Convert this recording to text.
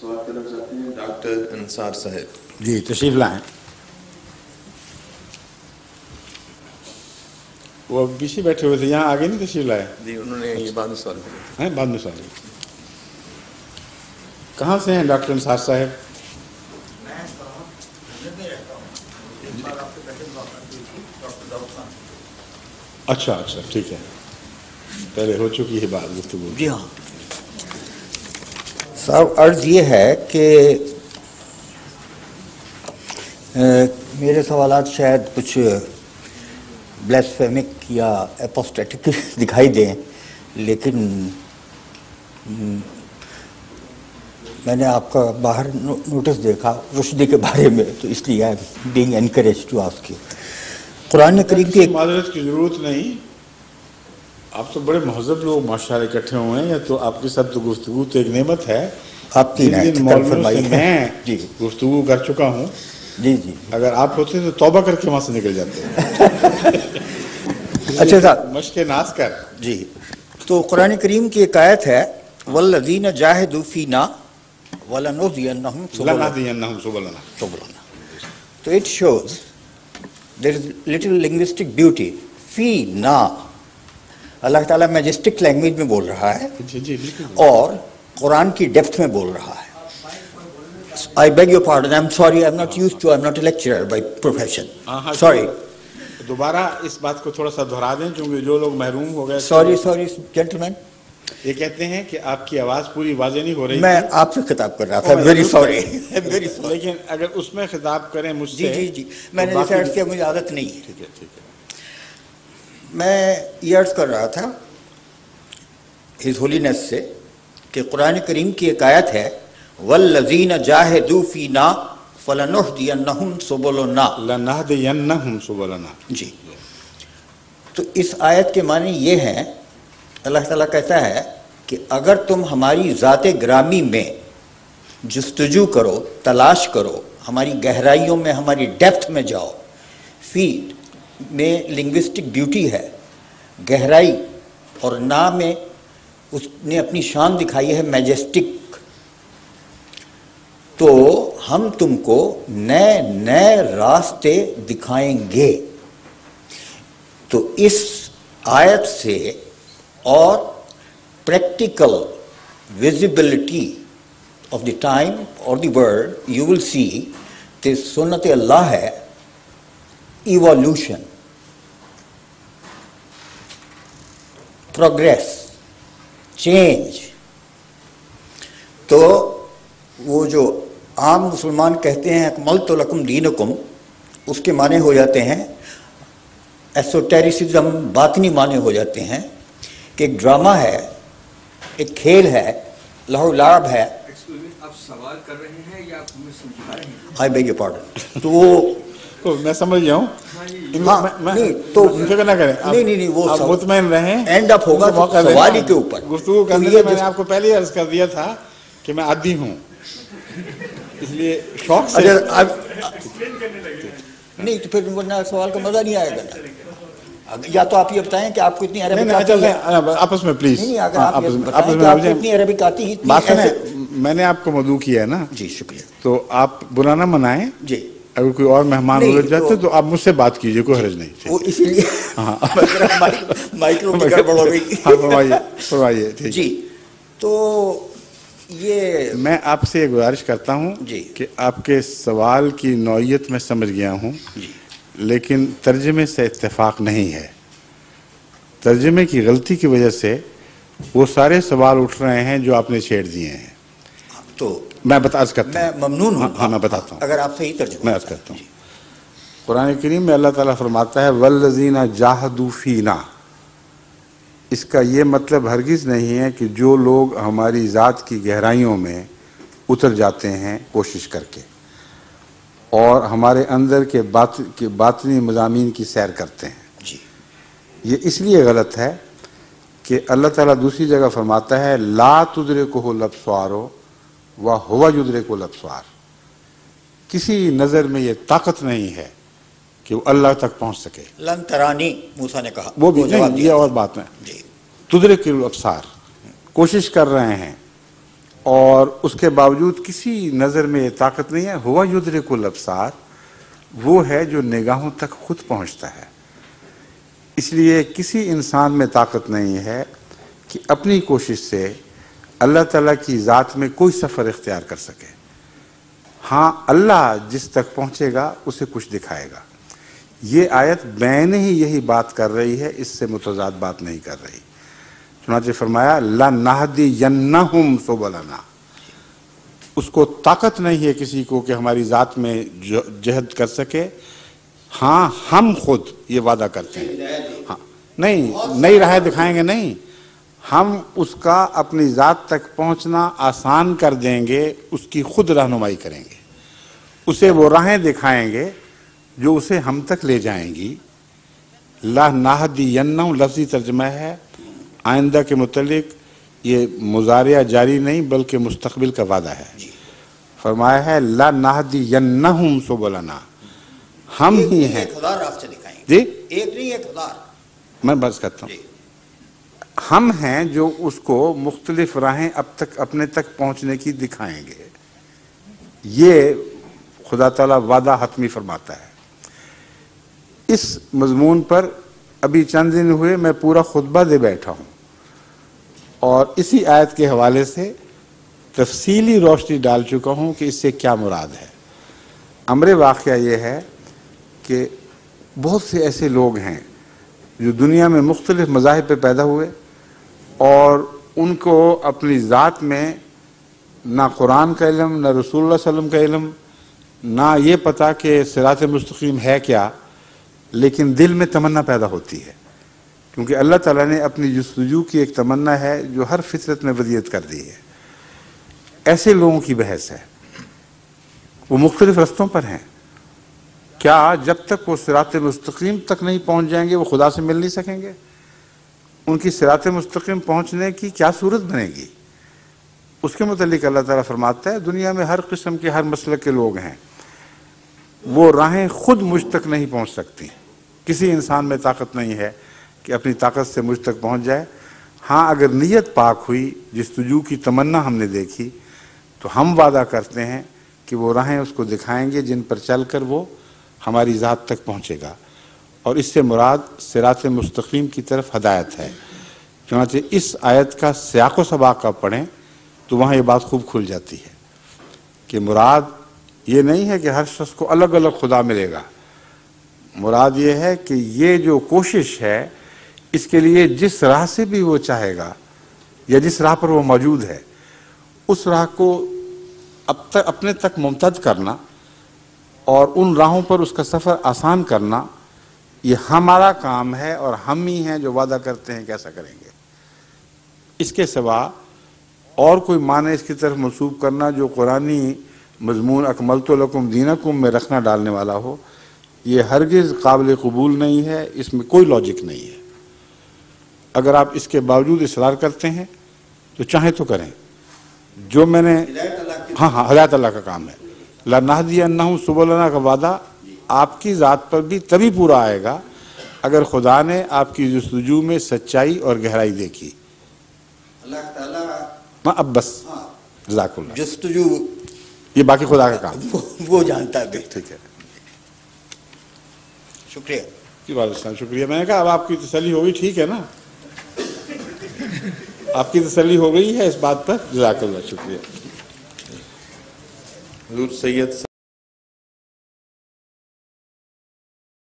سوال کرنا چاہتے ہیں ڈاکٹر انصار صاحب. جی تشریف لائیں. وہ پیچھے بیٹھے ہوئے تھے, یہاں آگے نہیں تشریف لائے. جی انہوں نے یہ بعد میں سوال کیا ہیں, بعد میں سوال. کہاں سے ہیں ڈاکٹر انصار صاحب؟ اچھا اچھا ٹھیک ہے, پہلے ہو چکی ہے بات گفتگو. جی ہاں صاحب, عرض یہ ہے کہ میرے سوالات شاید کچھ بلیسفیمک یا اپوسٹیٹک دکھائی دیں, لیکن میں نے آپ کا باہر نوٹس دیکھا روشنی کے بارے میں, تو اس لیے I am being encourage to ask you. قرآن کریم کی معذرت کی ضرورت نہیں, آپ تو بڑے مہذب لوگ ماشاءاللہ اکٹھے ہوئے ہیں, یا تو آپ کے ساتھ تو گفتگو تو ایک نعمت ہے. آپ کی میں جی گفتگو کر چکا ہوں. جی جی اگر آپ ہوتے تو توبہ کر کے وہاں سے نکل جاتے. اچھا صاحب, مشق ناز کر. جی تو قرآن کریم کی ایک آیت ہے والذین جاہدوا فینا ولنہدینہم سبلنا. تو it shows there is little linguistic beauty. فینا, اللہ تعالیٰ میجسٹک لینگویج میں بول رہا ہے اور قرآن کی ڈیپتھ میں بول رہا ہے. I beg your pardon, I'm sorry, I'm not used to, I'm not a lecturer by profession. Sorry. دوبارہ اس بات کو تھوڑا سا دہرا دیں چونکہ جو لوگ محروم ہو گئے. Sorry gentlemen. یہ کہتے ہیں کہ آپ کی آواز پوری واضح نہیں ہو رہی. میں آپ سے خطاب کر رہا تھا. Very sorry. لیکن اگر اس میں خطاب کریں مجھ سے. جی میں نے جیسے عرض کیا مجھے عادت نہیں ہے. ٹھیک ہے. میں یہ عرض کر رہا تھا ہز ہولینس سے کہ قرآن کریم کی ایک آیت ہے والذین جاہدوا فینا فلنہدینہم سبلنا. لنہدینہم سبلنا. جی تو اس آیت کے معنی یہ ہیں, اللہ تعالیٰ کہتا ہے کہ اگر تم ہماری ذات گرامی میں جستجو کرو, تلاش کرو, ہماری گہرائیوں میں, ہماری ڈیپتھ میں جاؤ. فی میں لنگوسٹک بیوٹی ہے, گہرائی, اور نا میں اس نے اپنی شان دکھائی ہے میجسٹک. تو ہم تم کو نئے نئے راستے دکھائیں گے. تو اس آیت سے اور practical visibility of the time اور دی ورلڈ یو ول سی کہ سنت اللہ ہے ایوالوشن, پروگریس, چینج. تو وہ جو عام مسلمان کہتے ہیں اکملت لکم دینکم, اس کے معنی ہو جاتے ہیں ایسوٹیریسزم, باطنی معنی ہو جاتے ہیں کہ ایک ڈرامہ ہے, ایک کھیل ہے, لہو لعب ہے. آپ سوال کر رہے ہیں یا آپ ہمیں سمجھا رہے ہیں؟ آئی بیگ یور پارڈن. تو وہ میں سمجھ گیا ہوں. نہیں تو فکر نہ کریں, نہیں وہ مطمئن رہیں, اینڈ اپ ہوگا سوال ہی کے اوپر. گفتگو کرنے سے میں نے آپ کو پہلے ہی عرض کر دیا تھا کہ میں عادی ہوں, اس لیے شوق سے نہیں تو پھر سوال کا مزہ نہیں آئے گا. یا تو آپ یہ بتائیں کہ آپ کو اتنی عربک آتی ہے آپس میں پلیز. نہیں اگر آپ یہ بتائیں کہ آپ کو اتنی عربک آتی ہے. میں نے آپ کو مدعو کیا ہے نا. جی شکریہ. تو آپ برا نہ منائیں. جی اگر کوئی اور مہمان ادھر جاتے تو آپ مجھ سے بات کیجیے, کوئی حرج نہیں. وہ اسی لیے مائکرو میں گڑبڑ ہو گئی. فرمائیے. جی تو یہ میں آپ سے یہ گزارش کرتا ہوں کہ آپ کے سوال کی نوعیت میں سمجھ گیا ہوں, لیکن ترجمے سے اتفاق نہیں ہے. ترجمے کی غلطی کی وجہ سے وہ سارے سوال اٹھ رہے ہیں جو آپ نے چھیڑ دیے ہیں. تو میں عرض کرتا ہوں. میں ممنون ہوں. ہاں میں بتاتا ہوں اگر آپ صحیح ترجمہ. میں عرض کرتا ہوں. قرآن کریم میں اللہ تعالیٰ فرماتا ہے والذین جاہدوا فینا. اس کا یہ مطلب ہرگز نہیں ہے کہ جو لوگ ہماری ذات کی گہرائیوں میں اتر جاتے ہیں کوشش کر کے اور ہمارے اندر کے باطنی مضامین کی سیر کرتے ہیں. جی یہ اس لیے غلط ہے کہ اللہ تعالیٰ دوسری جگہ فرماتا ہے لا تدرکہ الابصار وہو یدرک الابصار. کسی نظر میں یہ طاقت نہیں ہے کہ وہ اللہ تک پہنچ سکے. لن ترانی موسیٰ نے کہا. وہ بھی نہیں, یہ اور بات ہے. جی تدرک الابصار کوشش کر رہے ہیں اور اس کے باوجود کسی نظر میں یہ طاقت نہیں ہے. ہوا یدرک الابصار، وہ ہے جو نگاہوں تک خود پہنچتا ہے. اس لیے کسی انسان میں طاقت نہیں ہے کہ اپنی کوشش سے اللہ تعالیٰ کی ذات میں کوئی سفر اختیار کر سکے. ہاں اللہ جس تک پہنچے گا اسے کچھ دکھائے گا. یہ آیت بین ہی یہی بات کر رہی ہے، اس سے متضاد بات نہیں کر رہی. چنانچہ فرمایا لَنَهْدِيَنَّهُمْ سُبُلَنَا. اس کو طاقت نہیں ہے کسی کو کہ ہماری ذات میں جہد کر سکے. ہاں ہم خود یہ وعدہ کرتے ہیں. ہاں نہیں، نئی راہیں دکھائیں گے نہیں، ہم اس کا اپنی ذات تک پہنچنا آسان کر دیں گے، اس کی خود رہنمائی کریں گے، اسے وہ راہیں دکھائیں گے جو اسے ہم تک لے جائیں گی. لَنَهْدِيَنَّهُمْ لفظی ترجمہ ہے، آئندہ کے متعلق یہ مضارع جاری نہیں بلکہ مستقبل کا وعدہ ہے. فرمایا ہے لَنَهْدِيَنَّهُمْ سُبُلَنَا، ہم ہی ہیں. ایک ہزار راستے دکھائیں گے. جی ایک نہیں، 1000. میں بس کرتا ہوں. ہم ہیں جو اس کو مختلف راہیں اب تک اپنے تک پہنچنے کی دکھائیں گے. یہ خدا تعالیٰ وعدہ حتمی فرماتا ہے. اس مضمون پر ابھی چند دن ہوئے میں پورا خطبہ دے بیٹھا ہوں اور اسی آیت کے حوالے سے تفصیلی روشنی ڈال چکا ہوں کہ اس سے کیا مراد ہے. امر واقعہ یہ ہے کہ بہت سے ایسے لوگ ہیں جو دنیا میں مختلف مذاہب پہ پیدا ہوئے اور ان کو اپنی ذات میں نہ قرآن کا علم، نہ رسول اللہ صلی اللہ علیہ وسلم کا علم، نہ یہ پتہ کہ صراط مستقیم ہے کیا، لیکن دل میں تمنا پیدا ہوتی ہے. کیونکہ اللہ تعالیٰ نے اپنی جستجو کی ایک تمنا ہے جو ہر فطرت میں ودیت کر دی ہے. ایسے لوگوں کی بحث ہے، وہ مختلف رستوں پر ہیں. کیا جب تک وہ صراط مستقیم تک نہیں پہنچ جائیں گے وہ خدا سے مل نہیں سکیں گے؟ ان کی صراط مستقیم پہنچنے کی کیا صورت بنے گی؟ اس کے متعلق اللہ تعالیٰ فرماتا ہے دنیا میں ہر قسم کے ہر مسلک کے لوگ ہیں، وہ راہیں خود مجھ تک نہیں پہنچ سکتی. کسی انسان میں طاقت نہیں ہے کہ اپنی طاقت سے مجھ تک پہنچ جائے. ہاں اگر نیت پاک ہوئی، جستجو کی تمنا ہم نے دیکھی، تو ہم وعدہ کرتے ہیں کہ وہ راہیں اس کو دکھائیں گے جن پر چل کر وہ ہماری ذات تک پہنچے گا. اور اس سے مراد صراط مستقیم کی طرف ہدایت ہے. چنانچہ اس آیت کا سیاق و سباق کا پڑھیں تو وہاں یہ بات خوب کھل جاتی ہے کہ مراد یہ نہیں ہے کہ ہر شخص کو الگ الگ خدا ملے گا. مراد یہ ہے کہ یہ جو کوشش ہے اس کے لیے جس راہ سے بھی وہ چاہے گا یا جس راہ پر وہ موجود ہے اس راہ کو اپنے تک ممتد کرنا اور ان راہوں پر اس کا سفر آسان کرنا، یہ ہمارا کام ہے اور ہم ہی ہیں جو وعدہ کرتے ہیں کہ ایسا کریں گے. اس کے سوا اور کوئی معنی اس کی طرف منسوب کرنا جو قرآنی مضمون اکملت لکم دینکم میں رکھنا ڈالنے والا ہو، یہ ہرگز قابل قبول نہیں ہے. اس میں کوئی لاجک نہیں ہے. اگر آپ اس کے باوجود اصرار کرتے ہیں تو چاہیں تو کریں. جو میں نے ہاں ہدایت اللہ کا کام ہے. لَنَهْدِيَنَّهُمْ سُبُلَنَا کا وعدہ آپ کی ذات پر بھی تبھی پورا آئے گا اگر خدا نے آپ کی جستجو میں سچائی اور گہرائی دیکھی. اللہ تعالیٰ اب بس جزاک اللہ. جستجو یہ باقی خدا کا کام وہ جانتا ہے. ٹھیک ہے. شکریہ. جی وعلیکم السلام. شکریہ. میں نے کہا اب آپ کی تسلی ہو گئی، ٹھیک ہے نا؟ آپ کی تسلی ہو گئی ہے اس بات پر؟ جزاک اللہ. شکریہ. حضور سید